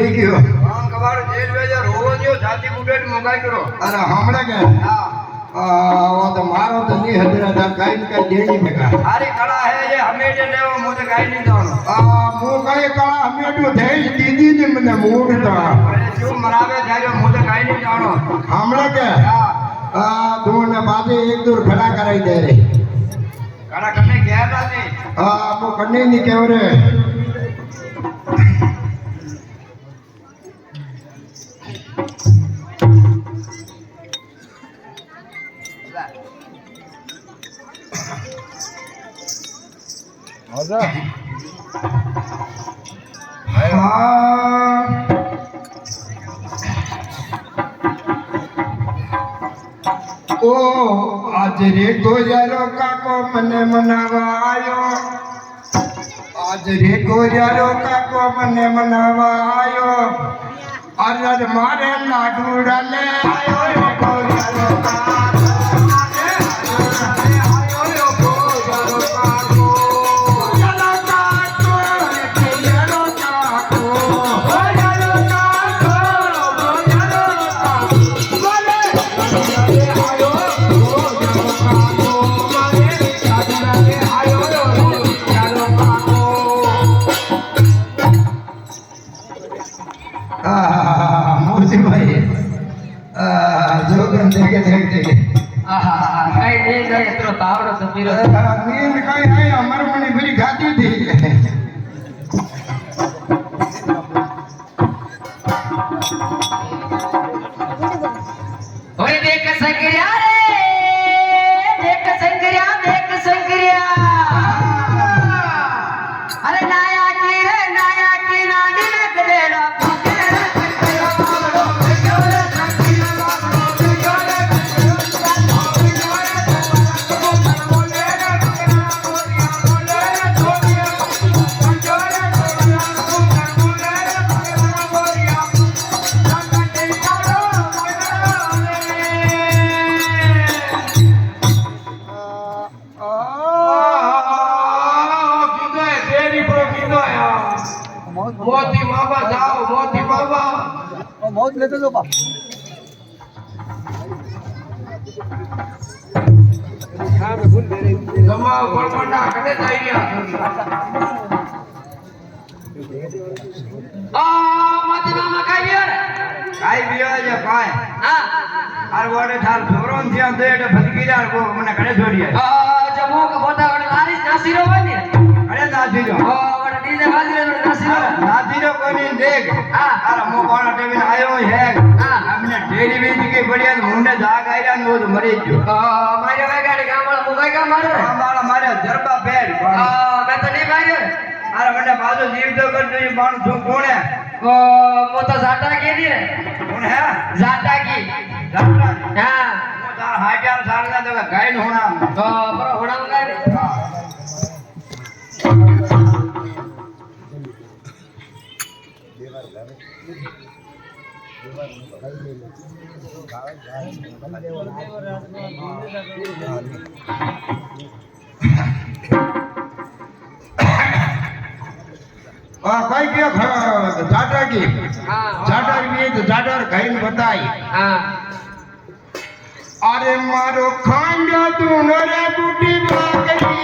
થઈ ગયો હા કવાડો જેલ વેજર હોવો જો જાતિ મુડેટ મોગાઈ કરો અરે હમણાં કે ઓ તો મારો તો ની હદરા તા કાઈ ને કાઈ દેડી મેકા સારી કળા હે જે હમેજે લેવો મુજે કાઈ નહીં જવાનો મો કાઈ કળા હમેડું થઈ દીદી ને મને મૂડ તો શું મરાવે જાય મુજે કાઈ નહીં જાણો હમણાં કે તું ને બાજે એક દૂર ખડા કરાઈ દે રે કડા કને ઘેર નથી મો કને ની કેવ રે આજા ઓ આજ રે ગોજારો કાકો મને મનાવા આયો આજ રે ગોજારો કાકો મને મનાવા આયો અરર મારે લાડુડા ને આયો રે ગોજારો કાકો મોતી બાબા જાઓ મોતી બાબા મોત લેતો જો બા સામે ભૂલ દે રે જમા કોળકોંડા કદે જઈ રહ્યા મોતી મામા કાઈ બીયો છે કાઈ આર વડે થાર જોરોન થયા દે એટલે ભટકી જા કો મને ઘરે છોડી જમો કે મોટા વડે લારી નાસીરો હોય ને ઘરે નાસીરો વડે ડીજે બાજીરે વડે નાસીરો નાસીરો કોની દેખ આર મો કોણા ટેવીને આયો હે અમને ઢેરી વેચી કે પડ્યા મુંડે જાગ આયા ને બધું મરી ગયો મારે વેગાડી ગામવાળા મુગાઈ કા મારે ગામવાળા મારે જરબા બેડ મેં તો નહીં માર્યો આર મને બાજુ જીવ તો કરજો ઈ માણસ છું કોણે મો તો જાટા કે ની રે કોણ હે જાટા કી જાટા હા મો તાર હાટ્યા સારના તો ગાય હોણા બરો હોડા ગાય કઈ ગયો જાટા કી જાટા ની જાટા ખાઈને બતાઈ અરે મારો ખાંડો તું રે બુટી બાકરી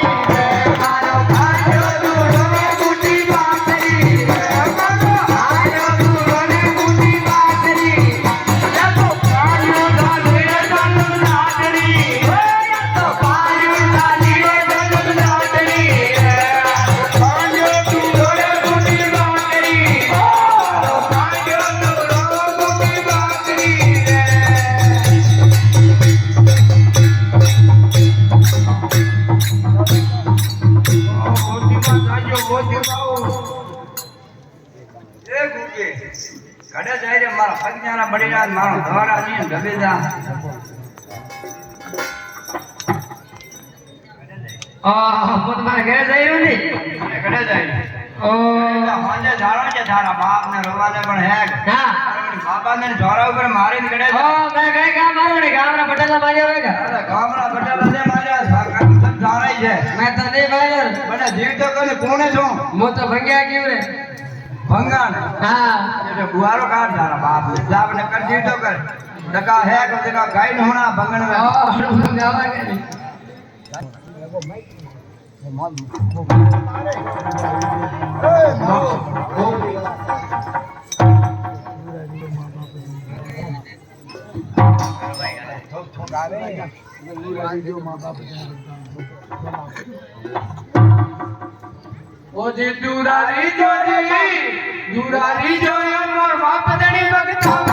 મારો ખાંડો તું રે બુટી બાકરી મારો ખાંડો તું રે બુટી બાકરી તો ખાંડો દાલે દાલ નાટરી તો ખાંડો દાલે દાલ નાટરી ખાંડો તું રે બુટી બાકરી મારો ખાંડો તું રે બુટી બાકરી ઘડે જાય રે મારા પગના બળીરા મારો ધોરા ની ઢબેજા પોત મારે ઘરે જઈ ને ઘડે જાય મને જાણો છે તારા બાપ ને રોવાને પણ હેક હા બાપા ને જોરા ઉપર મારીને ઘડે મેં કઈ કામ મારો ને ગામના પટેલા માર્યો હોય કે ગામડા પટેલા ને માર્યા કામ સબ જાણાય છે મેં તો નહીં માર્યો મને જીવ તો કોને કોણે છો હું તો ભંગ્યા ગયો રે ભંગાણ હા એટલે બુહારો કાઢ તારા બાપ હિસાબ ને કરી દીધો કર ટકા હે કે ટકા ગાય ન હોણા ભંગણ જવા કે નહીં. ઓજી દુરારી જોઈ મોર બાપ દણી ભગતા